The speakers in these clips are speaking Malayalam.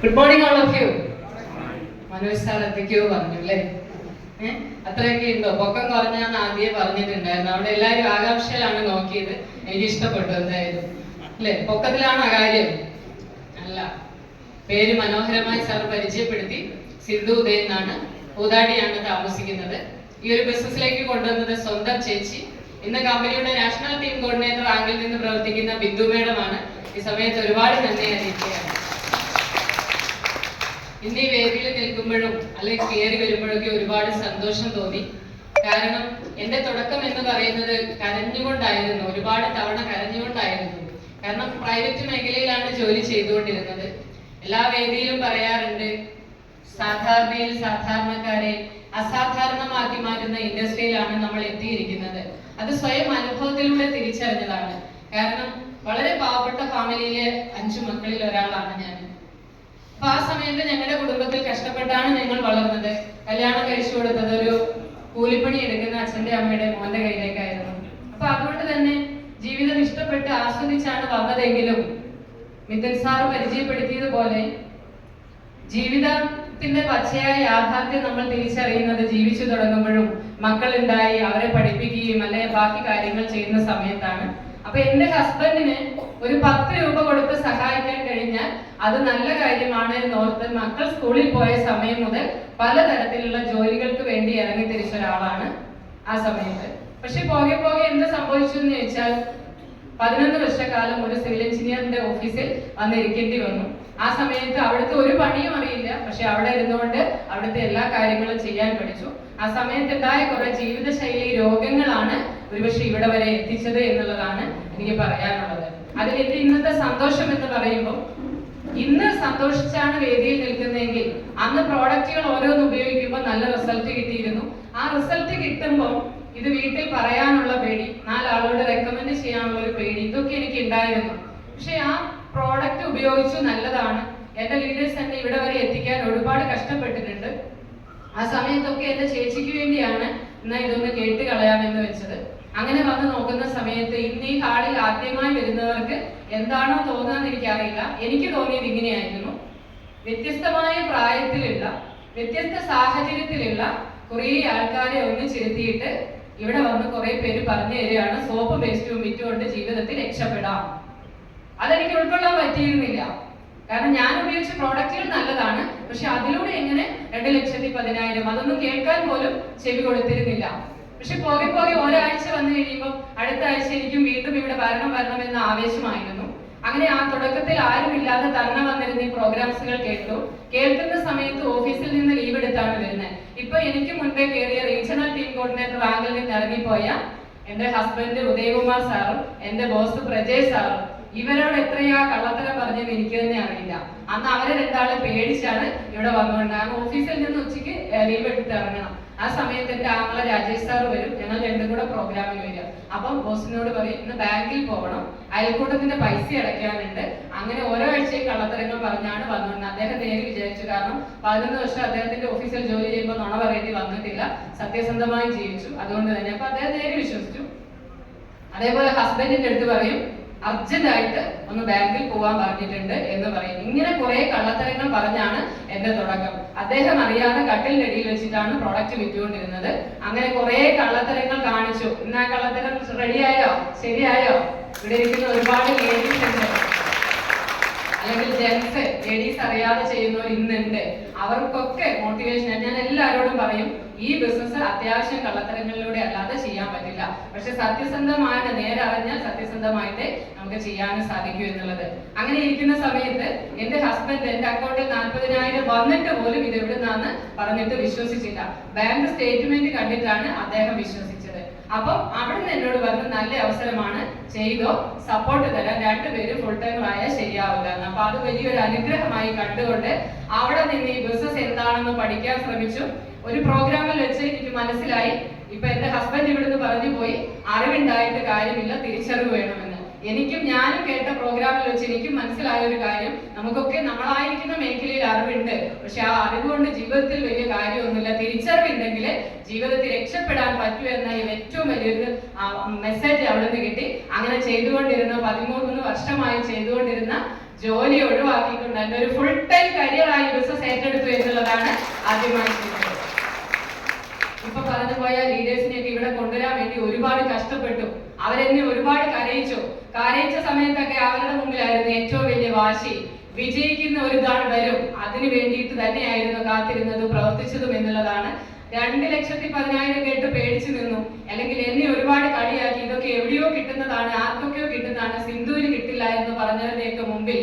Good morning all of you. Manoj sir എന്തൊക്കെയോ പറഞ്ഞു അല്ലേ? അത്രയൊക്കെ ഉണ്ടോ? പൊക്കം കുറഞ്ഞാന്ന് ആദ്യമേ പറഞ്ഞിട്ടുണ്ടായിരുന്നു. അവിടെ എല്ലാവരും ആകാംക്ഷയിലാണ് നോക്കിയത്. എനിക്ക് ഇഷ്ടപ്പെട്ടു എന്തായാലും അല്ലേ? പൊക്കത്തിലാണോ കാര്യം? അല്ല, പേര് മനോഹരമായി സാർ പരിചയപ്പെടുത്തി. സിന്ധു ഉദയൻ എന്നാണ്, പൂതാടിയാണ് താമസിക്കുന്നത്. ഈ ഒരു ബിസിനസ്സിലേക്ക് കൊണ്ടുവന്നത് സ്വന്തം ചേച്ചി. ഇന്ന് കമ്പനിയുടെ നാഷണൽ ടീം കോർഡിനേറ്റർ റാങ്കിൽ നിന്ന് പ്രവർത്തിക്കുന്ന ബിന്ദു മേഡമാണ്. ഈ സമയത്ത് ഒരുപാട് നന്ദി അറിയിക്കുകയാണ്. ഇന്ന് ഈ വേദിയിൽ നിൽക്കുമ്പോഴും അല്ലെങ്കിൽ കയറി വരുമ്പോഴൊക്കെ ഒരുപാട് സന്തോഷം തോന്നി. കാരണം എന്റെ തുടക്കം എന്ന് പറയുന്നത് കരഞ്ഞുകൊണ്ടായിരുന്നു, ഒരുപാട് തവണ കരഞ്ഞുകൊണ്ടായിരുന്നു. കാരണം പ്രൈവറ്റ് മേഖലയിലാണ് ജോലി ചെയ്തുകൊണ്ടിരുന്നത്. എല്ലാ വേദിയിലും പറയാറുണ്ട്, സാധാരണയിൽ സാധാരണക്കാരെ അസാധാരണമാക്കി മാറ്റുന്ന ഇൻഡസ്ട്രിയിലാണ് നമ്മൾ എത്തിയിരിക്കുന്നത്. അത് സ്വയം അനുഭവത്തിലൂടെ തിരിച്ചറിഞ്ഞതാണ്. കാരണം വളരെ പാവപ്പെട്ട ഫാമിലിയിലെ 5 മക്കളിൽ ഒരാളാണ് ഞാൻ. അപ്പൊ ആ സമയത്ത് ഞങ്ങളുടെ കുടുംബത്തിൽ കഷ്ടപ്പെട്ടാണ് ഞങ്ങൾ വളർന്നത്. കല്യാണം കഴിച്ചു കൊടുത്തത് ഒരു കൂലിപ്പണി എടുക്കുന്ന അച്ഛന്റെ അമ്മയുടെ മോന്റെ കയ്യിലേക്കായിരുന്നു. അപ്പൊ അതുകൊണ്ട് തന്നെ ജീവിതം ഇഷ്ടപ്പെട്ട് ആസ്വദിച്ചാണ് വന്നതെങ്കിലും മിഥുൻ സാർ പരിചയപ്പെടുത്തിയതുപോലെ ജീവിതത്തിന്റെ പച്ചയായ യാഥാർത്ഥ്യം നമ്മൾ തിരിച്ചറിയുന്നത് ജീവിച്ചു തുടങ്ങുമ്പോഴും, മക്കളുണ്ടായി അവരെ പഠിപ്പിക്കുകയും അല്ലെങ്കിൽ ബാക്കി കാര്യങ്ങൾ ചെയ്യുന്ന സമയത്താണ്. അപ്പൊ എന്റെ ഹസ്ബൻഡിന് ഒരു 10 രൂപ കൊടുത്ത് സഹായിക്കാൻ കഴിഞ്ഞാൽ അത് നല്ല കാര്യമാണ് എന്നോർത്ത് മക്കൾ സ്കൂളിൽ പോയ സമയം മുതൽ പലതരത്തിലുള്ള ജോലികൾക്ക് വേണ്ടി ഇറങ്ങി തിരിച്ച ഒരാളാണ് ആ സമയത്ത്. പക്ഷെ പോകെ പോകെ എന്ത് സംഭവിച്ചു എന്ന് ചോദിച്ചാൽ 11 വർഷക്കാലം ഒരു സിവിൽ എഞ്ചിനീയറിന്റെ ഓഫീസിൽ വന്നിരിക്കേണ്ടി വന്നു. ആ സമയത്ത് അവിടുത്തെ ഒരു പണിയും അറിയില്ല, പക്ഷെ അവിടെ ഇരുന്നുകൊണ്ട് അവിടുത്തെ എല്ലാ കാര്യങ്ങളും ചെയ്യാൻ പഠിച്ചു. ആ സമയത്ത് ഉണ്ടായ കുറെ ജീവിതശൈലി രോഗങ്ങളാണ് ഒരുപക്ഷെ ഇവിടെ വരെ എത്തിച്ചത് എന്നുള്ളതാണ് എനിക്ക് പറയാനുള്ളത്. അതിൽ എന്റെ ഇന്നത്തെ സന്തോഷം എന്ന് പറയുമ്പോൾ, ഇന്ന് സന്തോഷിച്ചാണ് വേദിയിൽ നിൽക്കുന്നതെങ്കിൽ അന്ന് പ്രോഡക്റ്റുകൾ ഓരോന്ന് ഉപയോഗിക്കുമ്പോൾ നല്ല റിസൾട്ട് കിട്ടിയിരുന്നു. ആ റിസൾട്ട് കിട്ടുമ്പോൾ ഇത് വീട്ടിൽ പറയാനുള്ള പേടി, 4 ആളോട് റെക്കമെൻഡ് ചെയ്യാനുള്ള ഒരു പേടി, ഇതൊക്കെ എനിക്ക് ഉണ്ടായിരുന്നു. പക്ഷെ ആ പ്രോഡക്റ്റ് ഉപയോഗിച്ചു, നല്ലതാണ്. എന്റെ ലീഡേഴ്സ് എന്നെ ഇവിടെ വരെ എത്തിക്കാൻ ഒരുപാട് കഷ്ടപ്പെട്ടിട്ടുണ്ട്. ആ സമയത്തൊക്കെ എന്റെ ചേച്ചിക്ക് വേണ്ടിയാണ് എന്നാ ഇതൊന്ന് കേട്ട് കളയാമെന്ന് വെച്ചത്. അങ്ങനെ വന്ന് നോക്കുന്ന സമയത്ത് ഇന്ന് ഈ ഹാളിൽ ആദ്യമായി വരുന്നവർക്ക് എന്താണോ തോന്നുന്നതെന്ന് എനിക്കറിയില്ല. എനിക്ക് തോന്നിയത് ഇങ്ങനെയായിരുന്നു. വ്യത്യസ്തമായ പ്രായത്തിലുള്ള, വ്യത്യസ്ത സാഹചര്യത്തിലുള്ള കുറേ ആൾക്കാരെ ഒന്നിച്ചിരുത്തിയിട്ട് ഇവിടെ വന്ന് കുറെ പേര് പറഞ്ഞു തരികയാണ് സോപ്പ് പേസ്റ്റും വിറ്റുകൊണ്ട് ജീവിതത്തിൽ രക്ഷപ്പെടാം. അതെനിക്ക് ഉൾക്കൊള്ളാൻ പറ്റിയിരുന്നില്ല. കാരണം ഞാൻ ഉപയോഗിച്ച പ്രോഡക്റ്റുകൾ നല്ലതാണ്, പക്ഷെ അതിലൂടെ എങ്ങനെ 2,10,000 അതൊന്നും കേൾക്കാൻ പോലും ചെവി കൊടുത്തിരുന്നില്ല. പക്ഷെ പോകെ പോകെ ഒരാഴ്ച വന്നു കഴിയുമ്പോൾ അടുത്ത ആഴ്ച എനിക്കും വീണ്ടും ഇവിടെ വരണം എന്ന ആവേശമായിരുന്നു. അങ്ങനെ ആ തുടക്കത്തിൽ ആരുമില്ലാതെ തന്നെ വന്നിരുന്ന ഈ പ്രോഗ്രാംസുകൾ കേൾക്കുന്ന സമയത്ത് ഓഫീസിൽ നിന്ന് ലീവ് എടുത്താണ് വരുന്നത്. ഇപ്പൊ എനിക്ക് മുൻപേ കയറിയ റീജിയണൽ ടീം കോർഡിനേറ്റർ റാങ്കിൽ നിന്ന് ഇറങ്ങിപ്പോയ എന്റെ ഹസ്ബൻഡ് ഉദയകുമാർ സാറും എന്റെ ബോസ് പ്രജയ് സാറും ഇവരോട് എത്രയാ കള്ളത്തരം പറഞ്ഞെന്ന് എനിക്ക് തന്നെ അറിയില്ല. അന്ന് അവരെ 2 പേടിച്ചാണ് ഇവിടെ വന്നുകൊണ്ടാണ് ഓഫീസിൽ നിന്ന് ഉച്ചയ്ക്ക് ലീവ് എടുത്ത് ഇറങ്ങണം. ആ സമയത്ത് എന്റെ ആങ്ങളെ രാജേഷ് സാർ വരും, ഞങ്ങൾ 2 കൂടെ പ്രോഗ്രാമിന് വരിക. അപ്പം ബോസിനോട് പറയും ഇന്ന് ബാങ്കിൽ പോകണം, അയൽക്കൂട്ടത്തിന്റെ പൈസ അടയ്ക്കാനുണ്ട്. അങ്ങനെ ഓരോ ആഴ്ചയും കള്ളത്തരങ്ങൾ പറഞ്ഞാണ് വന്നുകൊണ്ട് അദ്ദേഹം നേരെ വിചാരിച്ചു. കാരണം 11 വർഷം അദ്ദേഹത്തിന്റെ ഓഫീസിൽ ജോലി ചെയ്യുമ്പോൾ നുണ പറയേണ്ടി വന്നിട്ടില്ല, സത്യസന്ധമായി ജീവിച്ചു. അതുകൊണ്ട് തന്നെ അപ്പൊ അദ്ദേഹം നേരെ വിശ്വസിച്ചു. അതേപോലെ ഹസ്ബൻഡിന്റെ അടുത്ത് പറയും അർജന്റായിട്ട് ഒന്ന് ബാങ്കിൽ പോവാൻ പറഞ്ഞിട്ടുണ്ട് എന്ന് പറയും. ഇങ്ങനെ കുറെ കള്ളത്തരങ്ങൾ പറഞ്ഞാണ് എന്റെ തുടക്കം. അദ്ദേഹം അറിയാതെ കട്ടിലിന്റെ അടിയിൽ വെച്ചിട്ടാണ് പ്രോഡക്റ്റ് വിറ്റുകൊണ്ടിരുന്നത്. അങ്ങനെ കുറെ കള്ളത്തരങ്ങൾ കാണിച്ചു. ഇന്ന് ആ കള്ളത്തരം റെഡിയായോ, ശരിയായോ? ഇവിടെ ഇരിക്കുന്ന ഒരുപാട് ലേഡീസ് ഉണ്ട്, അല്ലെങ്കിൽ ജെൻസ്, ലേഡീസ് അറിയാതെ ചെയ്യുന്നവർ ഇന്നുണ്ട്. അവർക്കൊക്കെ മോട്ടിവേഷൻ ഞാൻ എല്ലാവരോടും പറയും, ഈ ബിസിനസ് അത്യാവശ്യം കള്ളത്തരങ്ങളിലൂടെ അല്ലാതെ ചെയ്യാൻ പറ്റില്ല. പക്ഷെ സത്യസന്ധമായിട്ട് നേരെ അറിഞ്ഞാൽ സത്യസന്ധമായിട്ട് നമുക്ക് ചെയ്യാനും സാധിക്കും എന്നുള്ളത്. അങ്ങനെ ഇരിക്കുന്ന സമയത്ത് എന്റെ ഹസ്ബൻഡ് എന്റെ അക്കൗണ്ടിൽ 40,000 വന്നിട്ട് പോലും ഇത് എവിടുന്നാന്ന് പറഞ്ഞിട്ട് വിശ്വസിച്ചില്ല. ബാങ്ക് സ്റ്റേറ്റ്മെന്റ് കണ്ടിട്ടാണ് അദ്ദേഹം വിശ്വസിച്ചത്. അപ്പം അവിടുന്ന് എന്നോട് പറഞ്ഞു നല്ല അവസരമാണ്, ചെയ്തോ, സപ്പോർട്ട് തരാൻ, 2 പേരും ഫുൾ ടൈം ആയാൽ ശരിയാവില്ല എന്ന്. അപ്പൊ അത് വലിയൊരു അനുഗ്രഹമായി കണ്ടുകൊണ്ട് അവിടെ നിന്ന് ഈ ബിസിനസ് എന്താണെന്ന് പഠിക്കാൻ ശ്രമിച്ചു. ഒരു പ്രോഗ്രാമിൽ വെച്ച് എനിക്ക് മനസ്സിലായി, ഇപ്പൊ എന്റെ ഹസ്ബൻഡ് ഇവിടുന്ന് പറഞ്ഞു പോയി, അറിവുണ്ടായിട്ട് കാര്യമില്ല, തിരിച്ചറിവ് വേണമെന്ന്. ഞാനും കേട്ട പ്രോഗ്രാമിൽ വെച്ച് എനിക്കും മനസ്സിലായ ഒരു കാര്യം, നമുക്കൊക്കെ നമ്മളായിരിക്കുന്ന മേഖലയിൽ അറിവുണ്ട്, പക്ഷെ ആ അറിവ് കൊണ്ട് ജീവിതത്തിൽ വലിയ കാര്യമൊന്നുമില്ല. തിരിച്ചറിവുണ്ടെങ്കിൽ ജീവിതത്തിൽ രക്ഷപ്പെടാൻ പറ്റൂ എന്ന ഏറ്റവും വലിയൊരു മെസ്സേജ് അവിടെ നിന്ന് കിട്ടി. അങ്ങനെ ചെയ്തുകൊണ്ടിരുന്ന 13 വർഷമായി ചെയ്തുകൊണ്ടിരുന്ന ജോലി ഒഴിവാക്കിക്കൊണ്ട് എന്റെ ഒരു ഫുൾ ടൈം കരിയറായി ബിസിനസ് ഏറ്റെടുത്തു എന്നുള്ളതാണ് ആദ്യമായി ചെയ്തത്. ഇപ്പൊ പറഞ്ഞു പോയ ലീഡേഴ്സിനെയൊക്കെ ഇവിടെ കൊണ്ടുവരാൻ വേണ്ടി ഒരുപാട് കഷ്ടപ്പെട്ടു. അവരെന്നെ ഒരുപാട് കരയിച്ച സമയത്തൊക്കെ അവരുടെ മുമ്പിലായിരുന്നു ഏറ്റവും വലിയ വാശി. വിജയിക്കുന്ന ഒരു ഇതാണ് വരും, അതിനു വേണ്ടിയിട്ട് തന്നെയായിരുന്നു കാത്തിരുന്നതും പ്രവർത്തിച്ചതും എന്നുള്ളതാണ്. 2,10,000 കേട്ട് പേടിച്ചു നിന്നു, അല്ലെങ്കിൽ എന്നെ ഒരുപാട് കളിയാക്കി. ഇതൊക്കെ എവിടെയോ കിട്ടുന്നതാണ്, ആർക്കൊക്കെയോ കിട്ടുന്നതാണ്, സിന്ധുവിന് കിട്ടില്ല എന്ന് പറഞ്ഞതിന്റെയൊക്കെ മുമ്പിൽ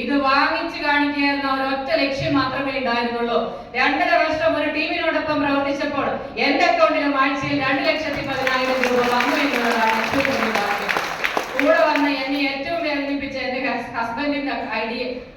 ഇത് വാങ്ങിച്ചു കാണിക്കുക എന്ന ഒരൊറ്റ ലക്ഷ്യം മാത്രമേ ഉണ്ടായിരുന്നുള്ളൂ. 2.5 വർഷം ഒരു ടീമിനോടൊപ്പം പ്രവർത്തിച്ചപ്പോൾ എന്റെ അക്കൗണ്ടിലും ആഴ്ചയിൽ 2,10,000 രൂപ വന്നു എന്നുള്ളതാണ് ഏറ്റവും വലിയ കാര്യം. കൂടെ വന്ന എന്നെ ഏറ്റവും വേദനിപ്പിച്ച എന്റെ ഹസ്ബൻഡിന്റെ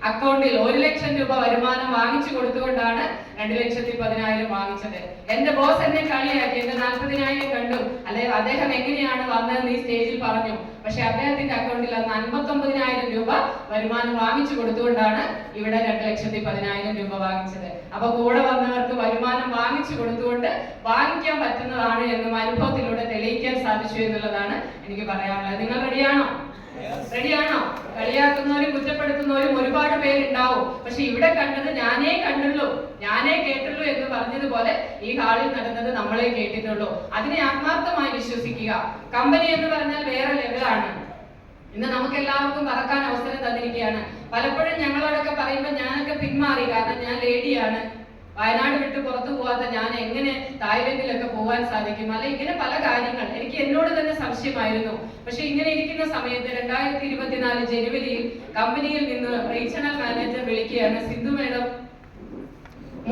അക്കൗണ്ടിൽ 1 ലക്ഷം രൂപ വരുമാനം വാങ്ങിച്ചു കൊടുത്തുകൊണ്ടാണ് 2,10,000 വാങ്ങിച്ചത്. എന്റെ ബോസ് എന്നെ കളിയാക്കി, എന്റെ 40,000 കണ്ടു, അല്ലെ അദ്ദേഹം എങ്ങനെയാണ് വന്നതെന്ന് ഈ സ്റ്റേജിൽ പറഞ്ഞു. പക്ഷെ അദ്ദേഹത്തിന്റെ അക്കൗണ്ടിൽ അന്ന് 59,000 രൂപ വരുമാനം വാങ്ങിച്ചു കൊടുത്തുകൊണ്ടാണ് ഇവിടെ 2,10,000 രൂപ വാങ്ങിച്ചത്. അപ്പൊ കൂടെ വന്നവർക്ക് വരുമാനം വാങ്ങിച്ചു കൊടുത്തുകൊണ്ട് വാങ്ങിക്കാൻ പറ്റുന്നതാണ് എന്നും അനുഭവത്തിലൂടെ തെളിയിക്കാൻ സാധിച്ചു എന്നുള്ളതാണ് എനിക്ക് പറയാനുള്ളത്. നിങ്ങൾ റെഡിയാണോ? കളിയാക്കുന്നവരും കുറ്റപ്പെടുത്തുന്നവരും ഒരുപാട് പേരുണ്ടാവും. പക്ഷെ ഇവിടെ കണ്ടത് ഞാനേ കണ്ടുള്ളൂ, ഞാനേ കേട്ടുള്ളൂ എന്ന് പറഞ്ഞതുപോലെ ഈ ഹാളിൽ നടന്നത് നമ്മളെ കേട്ടിട്ടുള്ളൂ. അതിനെ ആത്മാർത്ഥമായി വിശ്വസിക്കുക. കമ്പനി എന്ന് പറഞ്ഞാൽ വേറെ ലെവലാണ്. ഇന്ന് നമുക്ക് എല്ലാവർക്കും പറക്കാൻ അവസരം തന്നിരിക്കുകയാണ്. പലപ്പോഴും ഞങ്ങളോടൊക്കെ പറയുമ്പോൾ ഞാനൊക്കെ പിന്മാറി, കാരണം ഞാൻ ലേഡിയാണ്. വയനാട് വിട്ട് പുറത്തു പോവാത്ത ഞാൻ എങ്ങനെ തായ്ലൻഡിലൊക്കെ പോകാൻ സാധിക്കും? അല്ലെ, ഇങ്ങനെ പല കാര്യങ്ങൾ എനിക്ക് എന്നോട് തന്നെ സംശയമായിരുന്നു. പക്ഷെ ഇങ്ങനെ ഇരിക്കുന്ന സമയത്ത് 2024 ജനുവരിയിൽ കമ്പനിയിൽ നിന്ന് റീജിയണൽ മാനേജർ വിളിക്കുകയാണ്, സിന്ധു മേഡം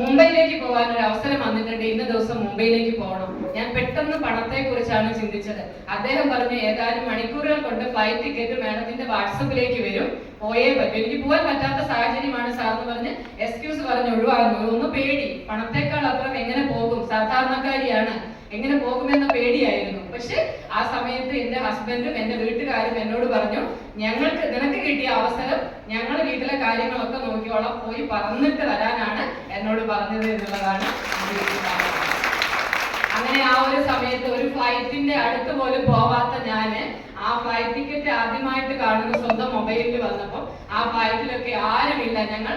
മുംബൈയിലേക്ക് പോകാൻ ഒരു അവസരം വന്നിട്ടുണ്ട്, ഇന്ന ദിവസം മുംബൈയിലേക്ക് പോകണം. ഞാൻ പെട്ടെന്ന് പണത്തെ കുറിച്ചാണ് ചിന്തിച്ചത്. അദ്ദേഹം പറഞ്ഞു, ഏതാനും മണിക്കൂറുകൾ കൊണ്ട് ഫ്ലൈറ്റ് ടിക്കറ്റ് മാഡത്തിന്റെ വാട്സപ്പിലേക്ക് വരും, പോയേ പറ്റും. എനിക്ക് പോകാൻ പറ്റാത്ത സാഹചര്യമാണ് സാർ എന്ന് പറഞ്ഞ് എക്സ്ക്യൂസ് പറഞ്ഞ് ഒഴിവാകുന്നു. ഒന്ന് പേടി, പണത്തേക്കാൾ അപ്പുറം എങ്ങനെ പോകും, സാധാരണക്കാരിയാണ്, എങ്ങനെ പോകുമെന്ന പേടിയായിരുന്നു. പക്ഷെ ആ സമയത്ത് എന്റെ ഹസ്ബൻഡും എന്റെ വീട്ടുകാരും എന്നോട് പറഞ്ഞു, നിനക്ക് കിട്ടിയ അവസരം ഞങ്ങൾ വീട്ടിലെ കാര്യങ്ങളൊക്കെ നോക്കിയോളാം, പോയി പറന്നിട്ട് വരാനാണ് എന്നോട് പറഞ്ഞത് എന്നുള്ളതാണ്. അങ്ങനെ ആ ഒരു സമയത്ത് ഒരു ഫ്ലൈറ്റിന്റെ അടുത്ത് പോലും പോവാത്ത ഞാന് ആ ഫ്ലൈറ്റ് ടിക്കറ്റ് ആദ്യമായിട്ട് കാണുന്ന സ്വന്തം മൊബൈലിൽ വന്നപ്പോൾ ആ ഫ്ലൈറ്റിലൊക്കെ ആരുമില്ല. ഞങ്ങൾ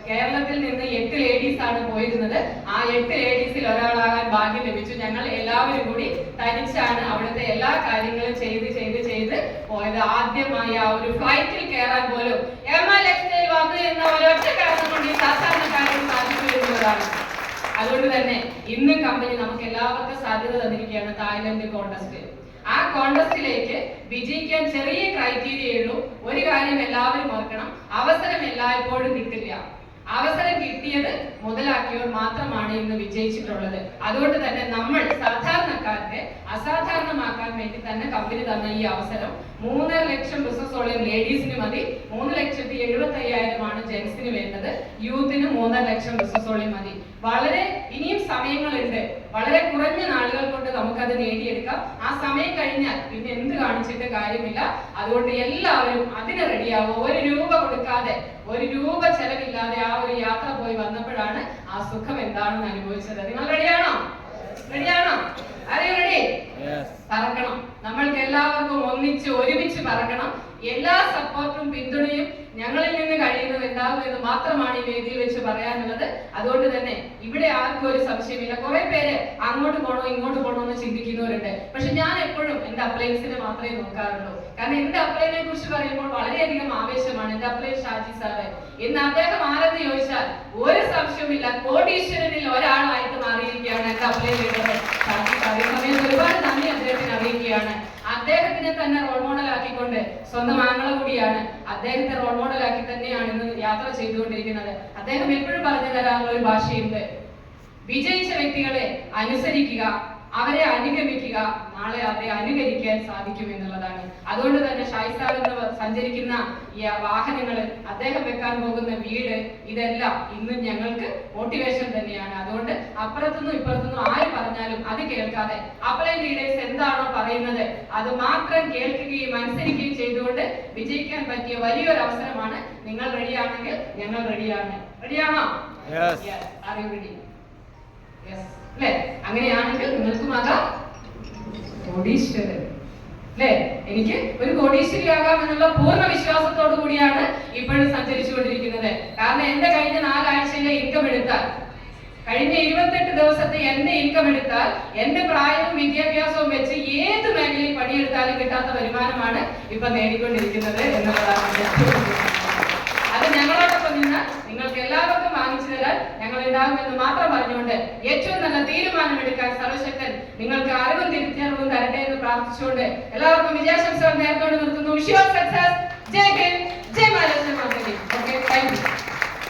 കേരളത്തിൽ നിന്ന് 8 ലേഡീസ് ആണ് പോയിരുന്നത്. ആ 8 ലേഡീസിൽ ഒരാളാകാൻ ഭാഗ്യം ലഭിച്ചു. ഞങ്ങൾ എല്ലാവരും കൂടി തനിച്ചാണ് അവിടുത്തെ എല്ലാ കാര്യങ്ങളും ചെയ്ത് പോയത്. ആദ്യമായി ആ ഒരു ഫ്ലൈറ്റിൽ കയറാൻ പോലും MLXൽ വന്നു എന്ന ഒരൊറ്റ കാരണം കൊണ്ട് ഈ സാധാരണക്കാരൻ സാധിച്ചു വരുന്നതാണ്. അതുകൊണ്ട് തന്നെ ഇന്ന് കമ്പനി നമുക്ക് എല്ലാവർക്കും സാധ്യത തന്നിരിക്കുകയാണ് തായ്ലൻഡ് കോൺടെസ്റ്റ്. ആ കോൺടെസ്റ്റിലേക്ക് വിജയിക്കാൻ ചെറിയ ക്രൈറ്റീരിയയേ ഉള്ളൂ. ഒരു കാര്യം എല്ലാവരും ഓർക്കണം, അവസരം എല്ലായ്പ്പോഴും കിട്ടില്ല. അവസരം കിട്ടിയത് മുതലാക്കിയവർ മാത്രമാണ് ഇന്ന് വിജയിച്ചിട്ടുള്ളത്. അതുകൊണ്ട് തന്നെ നമ്മൾ സാധാരണക്കാർക്ക് അസാധാരണമാക്കാൻ വേണ്ടി തന്നെ കമ്പനി തന്ന ഈ അവസരം 3.5 ലക്ഷം ബിസിനസ്സോളം ലേഡീസിന് മതി, 3,75,000 ജെന്റ്സിന് വേണ്ടത്, യൂത്തിന് 3.5 ലക്ഷം ബിസിനസ്സോളം മതി. വളരെ ഇനിയും സമയങ്ങളുണ്ട്, വളരെ കുറഞ്ഞ നാളുകൾ കൊണ്ട് നമുക്കത് നേടിയെടുക്കാം. ആ സമയം കഴിഞ്ഞാൽ പിന്നെ എന്ത് കാണിച്ചിട്ട് കാര്യമില്ല. അതുകൊണ്ട് എല്ലാവരും അതിന് റെഡിയാവും. 1 രൂപ കൊടുക്കാതെ, 1 രൂപ ചെലവില്ലാതെ ആ ഒരു യാത്ര പോയി വന്നപ്പോഴാണ് ആ സുഖം എന്താണെന്ന് അനുഭവിച്ചത്. നിങ്ങൾ റെഡിയാണോ? പറക്കണം. നമ്മൾക്ക് എല്ലാവർക്കും ഒരുമിച്ച് പറക്കണം. എല്ലാ സപ്പോർട്ടും പിന്തുണയും ഞങ്ങളിൽ നിന്ന് കഴിയുന്നത് ഉണ്ടാകുമെന്ന് മാത്രമാണ് ഈ വേദിയിൽ വെച്ച് പറയാനുള്ളത്. അതുകൊണ്ട് തന്നെ ഇവിടെ ആർക്കും ഒരു സംശയമില്ല. കുറെ പേര് അങ്ങോട്ട് പോണോ ഇങ്ങോട്ട് പോണോ എന്ന് ചിന്തിക്കുന്നവരുണ്ട്. പക്ഷെ ഞാൻ എപ്പോഴും എന്റെ അപ്ലയൻസിനെ മാത്രമേ നോക്കാറുള്ളൂ. കാരണം എന്റെ അപ്ലൈനെ കുറിച്ച് പറയുമ്പോൾ വളരെയധികം ആവേശമാണ്. എന്റെ അപ്ലൈൻ ഷാജി സാറ്, ഇന്ന് അദ്ദേഹം ആരെന്ന് ചോദിച്ചാൽ ഒരു സംശയവുമില്ല, കോടീശ്വരനിൽ ഒരാളായിട്ട് മാറിയിരിക്കുകയാണ് എന്റെ അപ്ലൈൻ ലീഡർ ഷാജി സാർ. ഈ സമയത്ത് ഒരുപാട് നന്ദി അദ്ദേഹത്തിന് അറിയിക്കുകയാണ്. അദ്ദേഹത്തിനെ തന്നെ റോൾ മോഡൽ ആക്കിക്കൊണ്ട്, സ്വന്തം ആങ്ങള കൂടിയാണ്, അദ്ദേഹത്തെ റോൾ മോഡൽ ആക്കി തന്നെയാണ് ഇന്ന് യാത്ര ചെയ്തുകൊണ്ടിരിക്കുന്നത്. അദ്ദേഹം എപ്പോഴും പറഞ്ഞു തരാറുള്ള ഒരു ഭാഷയുണ്ട്, വിജയിച്ച വ്യക്തികളെ അനുസരിക്കുക, അവരെ അനുഗമിക്കുക, നാളെ അവരെ അനുകരിക്കാൻ സാധിക്കും എന്നുള്ളതാണ്. അതുകൊണ്ട് തന്നെ ഷായി സാർ എന്ന് സഞ്ചരിക്കുന്ന ഈ വാഹനങ്ങള്, അദ്ദേഹം വെക്കാൻ പോകുന്ന വീട്, ഇതെല്ലാം ഇന്നും ഞങ്ങൾക്ക് മോട്ടിവേഷൻ തന്നെയാണ്. അതുകൊണ്ട് അപ്പുറത്തുനിന്നും ഇപ്പുറത്തുനിന്നും ആര് പറഞ്ഞാലും അത് കേൾക്കാതെ അപ്ലൈൻ ലീഡേഴ്സ് എന്താണോ പറയുന്നത് അത് മാത്രം കേൾക്കുകയും അനുസരിക്കുകയും ചെയ്തുകൊണ്ട് വിജയിക്കാൻ പറ്റിയ വലിയൊരു അവസരമാണ്. നിങ്ങൾ റെഡിയാണെങ്കിൽ ഞങ്ങൾ റെഡിയാണ്. റെഡിയാണോ? Are you ready? യെസ് അല്ലേ? അങ്ങനെയാണെങ്കിൽ നിങ്ങൾക്കുമാകാം കോടീശ്വരൻ. അല്ലേ? എനിക്ക് ഒരു കോടീശ്വരിയാകാം എന്നുള്ള പൂർണ്ണ വിശ്വാസത്തോടു കൂടിയാണ് ഇപ്പോഴും സഞ്ചരിച്ചുകൊണ്ടിരിക്കുന്നത്. കാരണം എന്റെ കഴിഞ്ഞ 4 ആഴ്ചയിലെ ഇൻകം എടുത്താൽ, കഴിഞ്ഞ 28 ദിവസത്തെ എന്റെ ഇൻകം എടുത്താൽ, എന്റെ പ്രായവും വിദ്യാഭ്യാസവും വെച്ച് ഏത് മേഖലയിൽ പണിയെടുത്താലും കിട്ടാത്ത വരുമാനമാണ് ഇപ്പൊ നേടിക്കൊണ്ടിരിക്കുന്നത് എന്നുള്ളതാണ്. അത് ഞങ്ങളോടൊപ്പം നിന്ന് നിങ്ങൾക്ക് എല്ലാവർക്കും വാങ്ങിച്ചു തരാൻ ഞങ്ങൾ ഉണ്ടാകുമെന്ന് മാത്രം പറഞ്ഞുകൊണ്ട് ഏറ്റവും നല്ല തീരുമാനമെടുക്കാൻ സർവശക്തൻ നിങ്ങൾക്ക് അറിവും തിരിച്ചറിവും തരട്ടെ എന്ന് പ്രാർത്ഥിച്ചുകൊണ്ട് എല്ലാവർക്കും വിജയാശംസകൾ നേർന്നുകൊണ്ട് നിർത്തുന്നു. Wish you all success. ജയ് ഹിന്ദ്, ജയ് മഹാരാഷ്ട്ര. Okay, thank U.